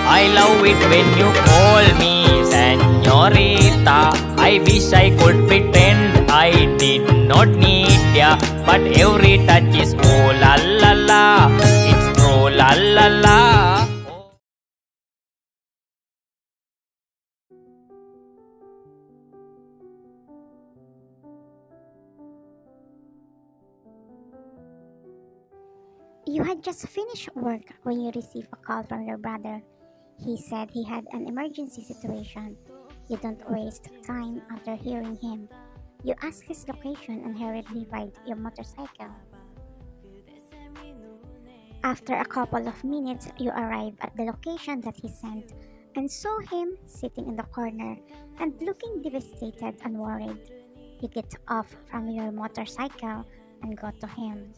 I love it when you call me señorita. I wish I could pretend I did not need ya, but every touch is oh la la la. It's true la la la. You had just finished work when you received a call from your brother. He said he had an emergency situation. You don't waste time after hearing him. You ask his location and hurriedly ride your motorcycle. After a couple of minutes, you arrive at the location that he sent and saw him sitting in the corner and looking devastated and worried. You get off from your motorcycle and go to him.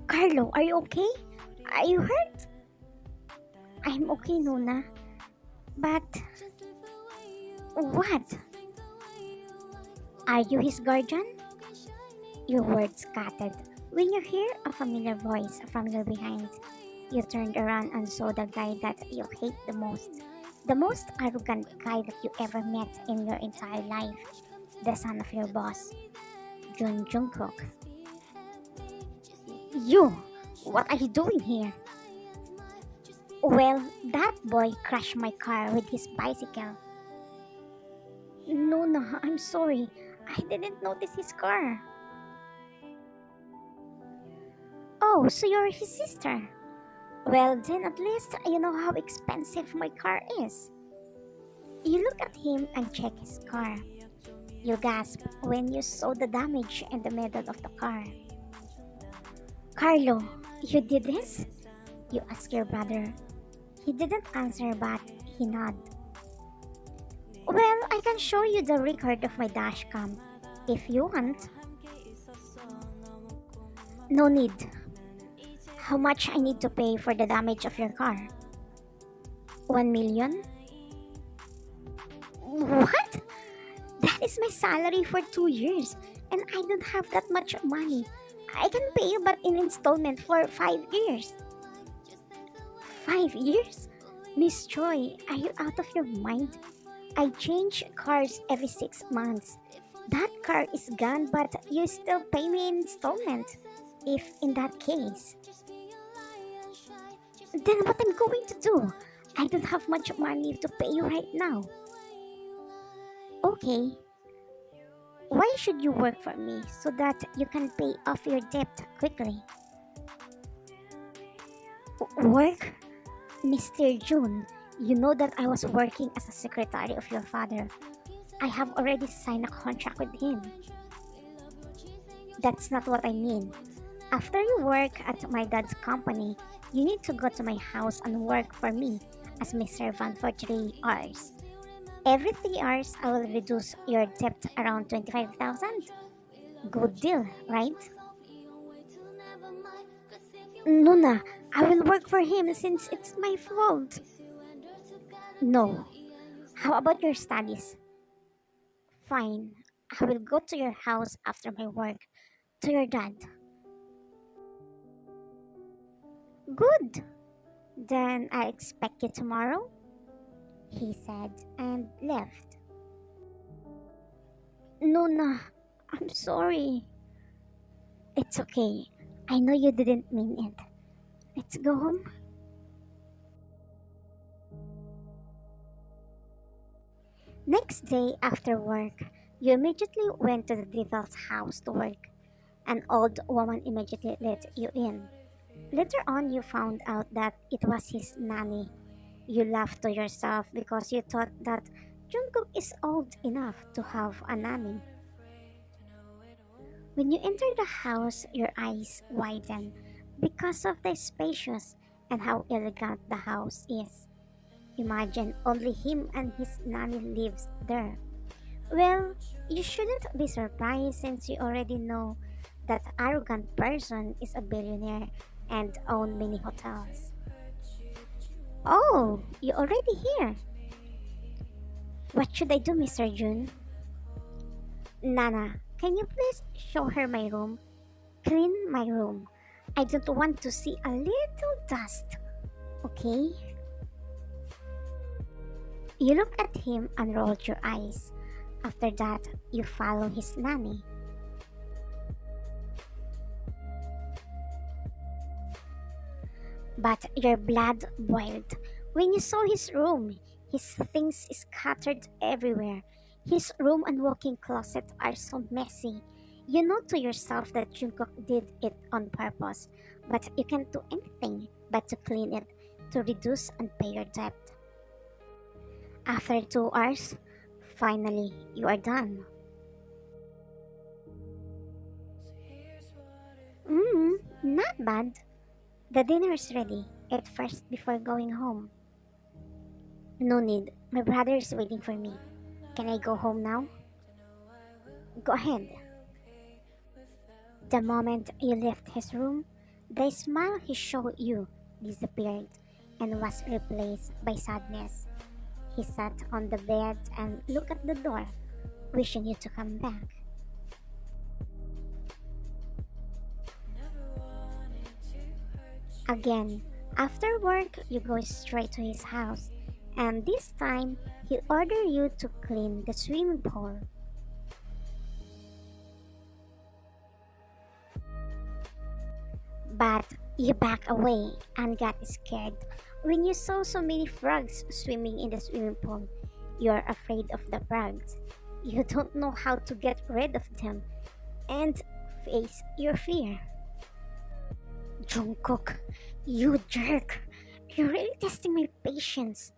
Carlo, are you okay? Are you hurt? I'm okay, Nuna. But what? Are you his guardian? Your words scattered. When you hear a familiar voice from your behind, you turned around and saw the guy that you hate the most arrogant guy that you ever met in your entire life, the son of your boss, Jungkook. You! What are you doing here? Well, that boy crashed my car with his bicycle. No, no, I'm sorry. I didn't notice his car. Oh, so you're his sister? Well, then at least you know how expensive my car is. You look at him and check his car. You gasp when you saw the damage in the middle of the car. Carlo, you did this? You ask your brother. He didn't answer, but he nodded. Well, I can show you the record of my dashcam if you want. No need. How much I need to pay for the damage of your car? 1 million? What? That is my salary for 2 years, and I don't have that much money. I can pay you but in installment for 5 years. 5 years? Miss Choi, are you out of your mind? I change cars every 6 months. That car is gone, but you still pay me in installment. If in that case, then what I'm going to do? I don't have much money to pay you right now. Okay. Why should you work for me so that you can pay off your debt quickly? Work? Mr. June, you know that I was working as a secretary of your father. I have already signed a contract with him. That's not what I mean. After you work at my dad's company, you need to go to my house and work for me as my servant for 3 hours. Every 3 hours, I will reduce your debt around 25,000. Good deal, right? Nuna, I will work for him since it's my fault. No. How about your studies? Fine. I will go to your house after my work. To your dad. Good. Then I expect you tomorrow, he said and left. Nuna, I'm sorry. It's okay. I know you didn't mean it. Let's go home. Next day after work, you immediately went to the Diddle's house to work. An old woman immediately let you in. Later on, you found out that it was his nanny. You laughed to yourself because you thought that Jungkook is old enough to have a nanny. When you enter the house, your eyes widen because of the spacious and how elegant the house is. Imagine only him and his nanny lives there. Well, you shouldn't be surprised since you already know that arrogant person is a billionaire and own many hotels. Oh, you're already here. What should I do, Mr. Jun? Nana, can you please show her my room? Clean my room. I don't want to see a little dust. okay? You look at him and rolled your eyes. After that, you follow his nanny. But your blood boiled when you saw his room. His things scattered everywhere. His room and walk-in closet are so messy. You know to yourself that Jungkook did it on purpose, but you can't do anything but to clean it, to reduce and pay your debt. After 2 hours, finally, you are done. Not bad. The dinner is ready. Eat first before going home. No need. My brother is waiting for me. Can I go home now? Go ahead. The moment you left his room, the smile he showed you disappeared and was replaced by sadness. He sat on the bed and looked at the door, wishing you to come back. Again, after work, you go straight to his house, and this time he ordered you to clean the swimming pool. But you back away and got scared when you saw so many frogs swimming in the swimming pool. You're afraid of the frogs. You don't know how to get rid of them and face your fear. Jungkook, you jerk! You're really testing my patience.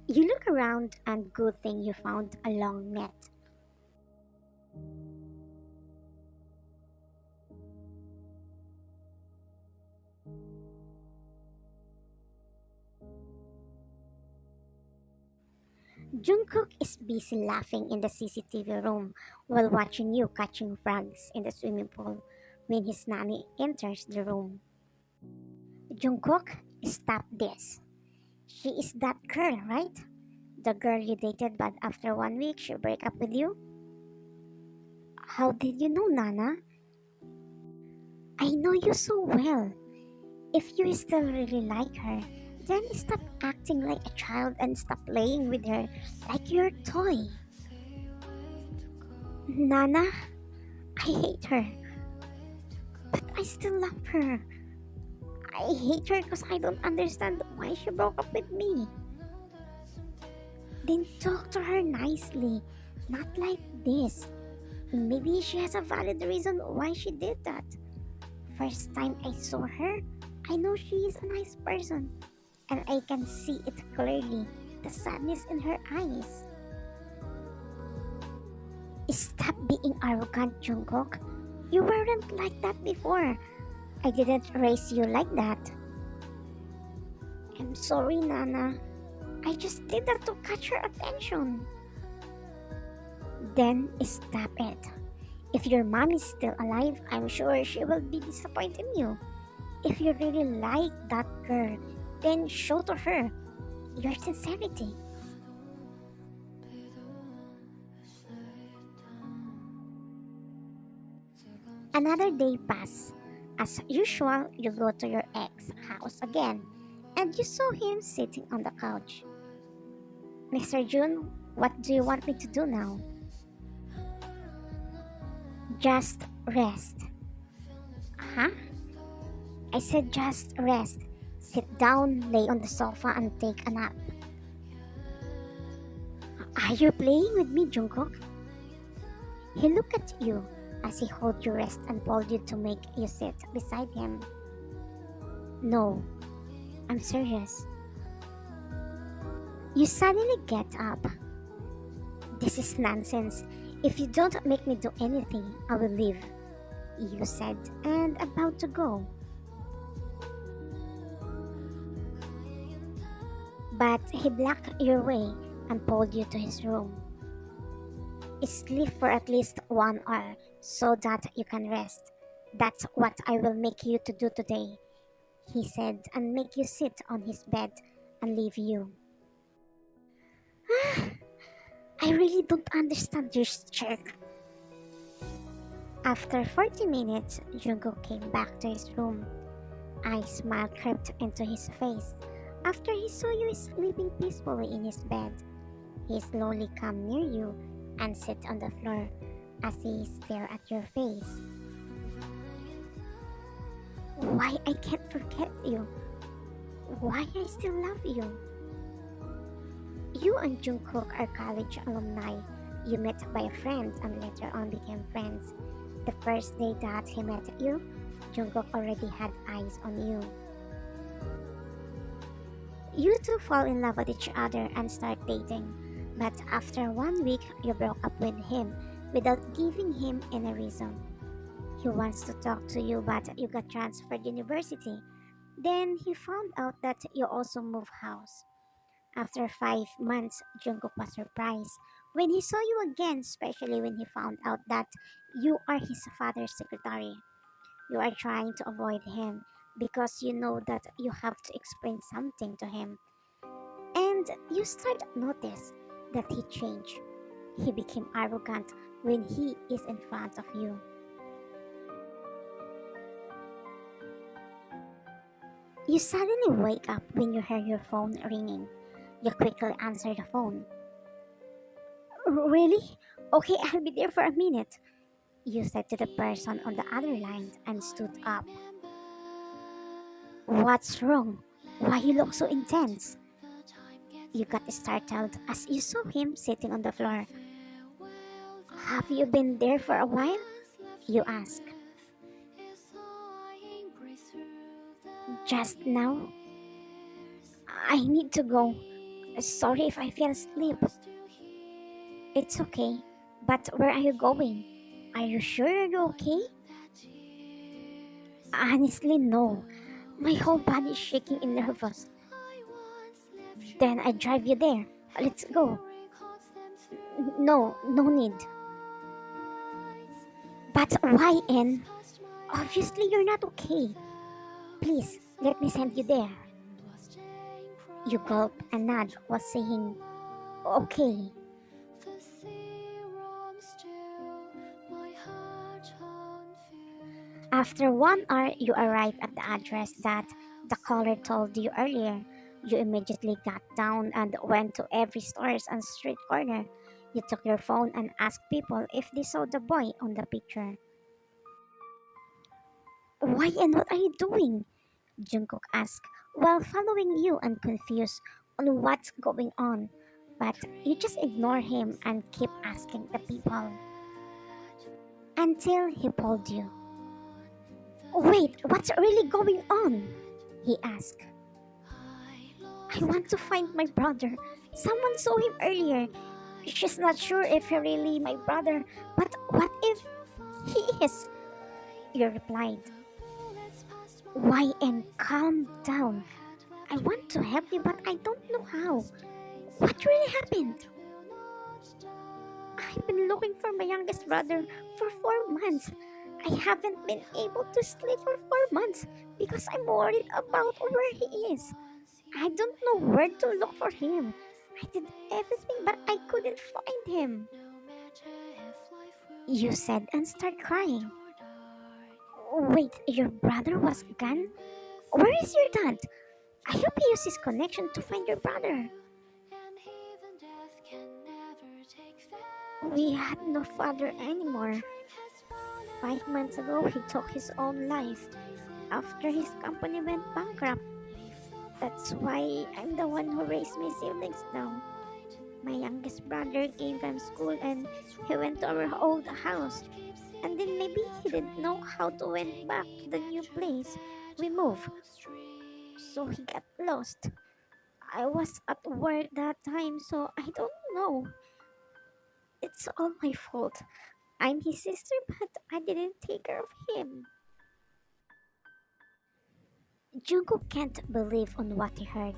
You look around and good thing you found a long net. Jungkook is busy laughing in the CCTV room while watching you catching frogs in the swimming pool when his nanny enters the room. Jungkook, stop this. She is that girl, right? The girl you dated but after 1 week she break up with you? How did you know, Nana? I know you so well. If you still really like her, then stop acting like a child and stop playing with her like your toy. Nana, I hate her, but I still love her. I hate her because I don't understand why she broke up with me. Then talk to her nicely, not like this. Maybe she has a valid reason why she did that. First time I saw her, I know she is a nice person, and I can see it clearly, the sadness in her eyes. Stop being arrogant, Jungkook. You weren't like that before. I didn't raise you like that. I'm sorry, Nana. I just did that to catch her attention. Then stop it. If your mom is still alive, I'm sure she will be disappointed in you. If you really like that girl, then show to her your sincerity. Another day passed. As usual, you go to your ex house again, and you saw him sitting on the couch. Mr. Jun, what do you want me to do now? Just rest. Huh? I said just rest. Sit down, lay on the sofa, and take a nap. Are you playing with me, Jungkook? He looked at you as he held your wrist and pulled you to make you sit beside him. No, I'm serious. You suddenly get up. This is nonsense. If you don't make me do anything, I will leave, you said, and about to go. But he blocked your way and pulled you to his room. Sleep for at least 1 hour so that you can rest. That's what I will make you to do today, he said, and make you sit on his bed and leave you. I really don't understand this jerk. After 40 minutes, Jungkook came back to his room. A smile crept into his face after he saw you sleeping peacefully in his bed. He slowly came near you and sat on the floor as he stared at your face. Why I can't forget you? Why I still love you? You and Jungkook are college alumni. You met by a friend and later on became friends. The first day that he met you, Jungkook already had eyes on you. You two fall in love with each other and start dating. But after 1 week, you broke up with him without giving him any reason. He wants to talk to you, but you got transferred university. Then he found out that you also moved house. After 5 months, Jungkook was surprised when he saw you again, especially when he found out that you are his father's secretary. You are trying to avoid him because you know that you have to explain something to him. And you start to notice that he changed. He became arrogant when he is in front of you. You suddenly wake up when you hear your phone ringing. You quickly answer the phone. Really? Okay, I'll be there for a minute, you said to the person on the other line and stood up. What's wrong? Why you look so intense? You got startled as you saw him sitting on the floor. Have you been there for a while? You asked. Just now? I need to go. Sorry if I fell asleep. It's okay. But where are you going? Are you sure you're okay? Honestly, no. My whole body is shaking and nervous. Then I drive you there. Let's go. No, no need. But why, N? Obviously, you're not okay. Please, let me send you there. You gulp and nod while saying, okay. After 1 hour, you arrive at the address that the caller told you earlier. You immediately got down and went to every stores and street corner. You took your phone and asked people if they saw the boy on the picture. Why and what are you doing? Jungkook asked, while following you and confused on what's going on. But you just ignore him and keep asking the people. Until he pulled you. Wait, what's really going on? He asked. I want to find my brother. Someone saw him earlier. She's not sure if he's really my brother, but what if he is? You replied. Why and calm down. I want to help you, but I don't know how. What really happened? I've been looking for my youngest brother for 4 months. I haven't been able to sleep for 4 months because I'm worried about where he is. I don't know where to look for him. I did everything but I couldn't find him. You said and started crying. Wait, your brother was gone? Where is your dad? I hope he used his connection to find your brother. We had no father anymore. 5 months ago, he took his own life after his company went bankrupt. That's why I'm the one who raised my siblings now. My youngest brother came from school and he went to our old house. And then maybe he didn't know how to went back to the new place we moved. So he got lost. I was at work that time, so I don't know. It's all my fault. I'm his sister, but I didn't take care of him. Jungkook can't believe on what he heard,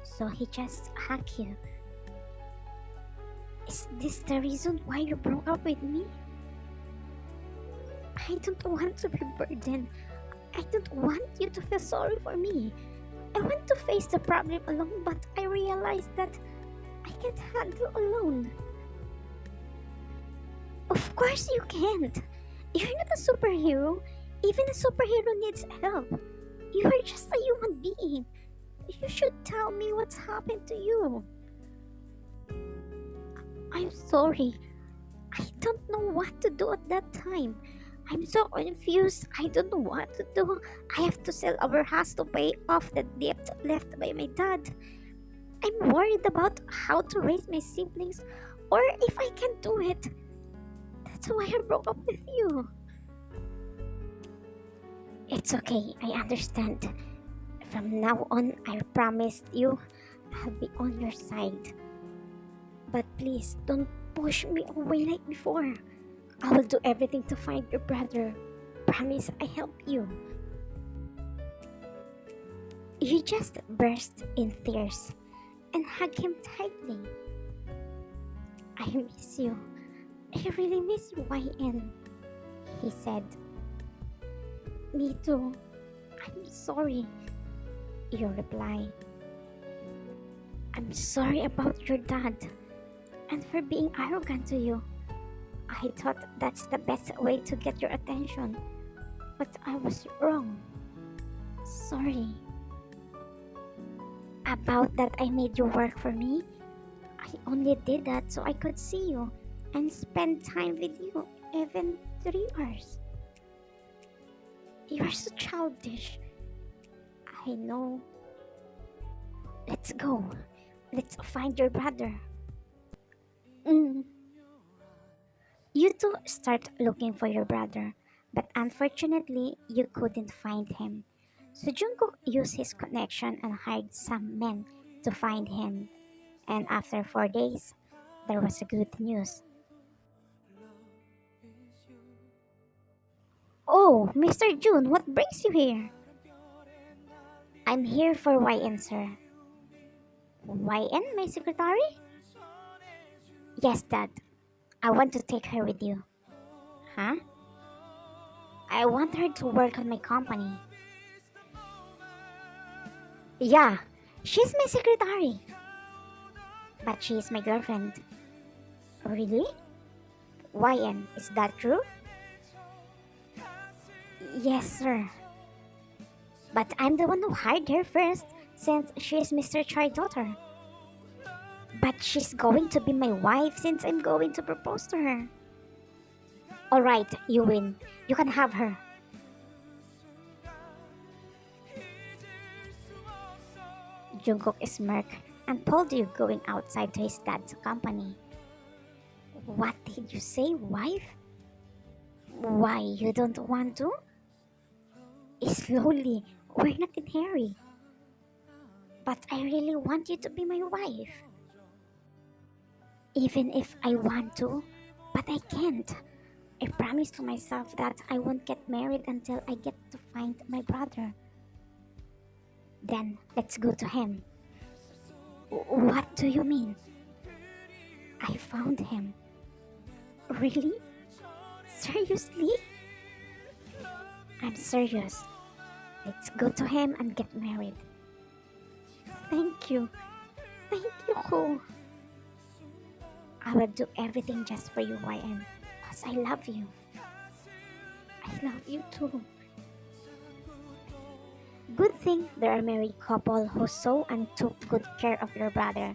so he just hugged you. Is this the reason why you broke up with me? I don't want to be burdened. I don't want you to feel sorry for me. I want to face the problem alone, but I realized that I can't handle alone. Of course you can't. You're not a superhero. Even a superhero needs help. You are just a human being. You should tell me what's happened to you. I'm sorry. I don't know what to do at that time. I'm so confused. I don't know what to do. I have to sell our house to pay off the debt left by my dad. I'm worried about how to raise my siblings or if I can do it. That's why I broke up with you. It's okay. I understand. From now on, I promised you I'll be on your side. But please don't push me away like before. I will do everything to find your brother. Promise I help you. You just burst in tears and hug him tightly. I miss you. I really miss you, YN, he said. Me too. I'm sorry, you reply. I'm sorry about your dad and for being arrogant to you. I thought that's the best way to get your attention, but I was wrong. Sorry. About that I made you work for me? I only did that so I could see you and spend time with you, even 3 hours. You are so childish. I know. Let's go. Let's find your brother. You two start looking for your brother, but unfortunately, you couldn't find him. So Jungkook used his connection and hired some men to find him. And after 4 days, there was a good news. Oh, Mr. June, what brings you here? I'm here for YN, sir. YN, my secretary? Yes, Dad. I want to take her with you. Huh? I want her to work on my company. Yeah, she's my secretary. But she's my girlfriend. Really? YN, is that true? Yes, sir. But I'm the one who hired her first, since she's Mr. Chai's daughter. But she's going to be my wife since I'm going to propose to her. Alright, you win. You can have her. Jungkook smirked and pulled you going outside to his dad's company. What did you say, wife? Why, you don't want to? Slowly, we're not in a hurry. But I really want you to be my wife. Even if I want to, but I can't. I promised to myself that I won't get married until I get to find my brother. Then, let's go to him. What do you mean? I found him. Really? Seriously? I'm serious. Let's go to him and get married. Thank you. Thank you, Ko. I will do everything just for you, YN. Because I love you. I love you too. Good thing there are a married couple who saw and took good care of your brother.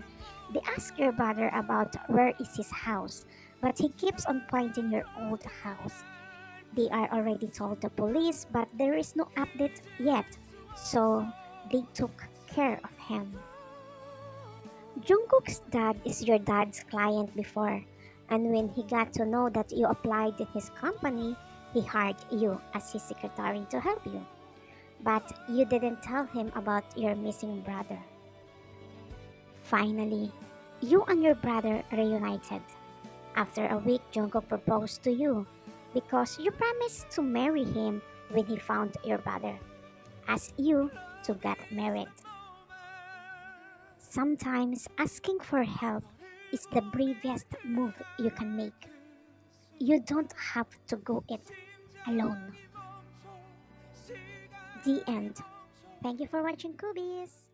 They ask your brother about where is his house, but he keeps on pointing your old house. They are already told the police, but there is no update yet, so they took care of him. Jungkook's dad is your dad's client before, and when he got to know that you applied in his company, he hired you as his secretary to help you. But you didn't tell him about your missing brother. Finally, you and your brother reunited. After a week, Jungkook proposed to you because you promised to marry him when he found your brother. Asked you to get married. Sometimes asking for help is the bravest move you can make. You don't have to go it alone. The end. Thank you for watching, Kubies.